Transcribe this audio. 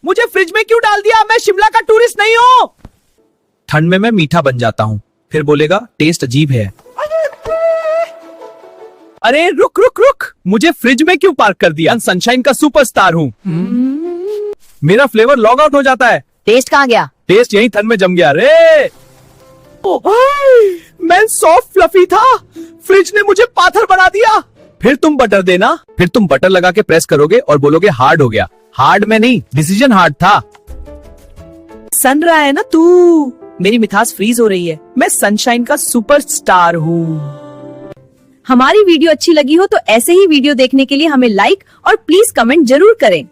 मुझे फ्रिज में क्यों डाल दिया? मैं शिमला का टूरिस्ट नहीं हूँ। ठंड में मैं मीठा बन जाता हूँ, फिर बोलेगा टेस्ट अजीब है। अरे रुक रुक रुक, मुझे फ्रिज में क्यों पार्क कर दिया? सनशाइन का सुपरस्टार हूँ। मेरा फ्लेवर लॉग आउट हो जाता है। टेस्ट कहाँ गया? टेस्ट यही थन में जम गया रे। ओ भाई, मैं सॉफ्ट फ्लफी था, फ्रिज ने मुझे पाथर बना दिया। फिर तुम बटर देना, फिर तुम बटर लगा के प्रेस करोगे और बोलोगे हार्ड हो गया। हार्ड में नहीं, डिसीजन हार्ड था। सन रहा है ना तू? मेरी मिठास फ्रीज हो रही है। मैं सनशाइन का सुपरस्टार हूँ। हमारी वीडियो अच्छी लगी हो तो ऐसे ही वीडियो देखने के लिए हमें लाइक और प्लीज कमेंट जरूर करें।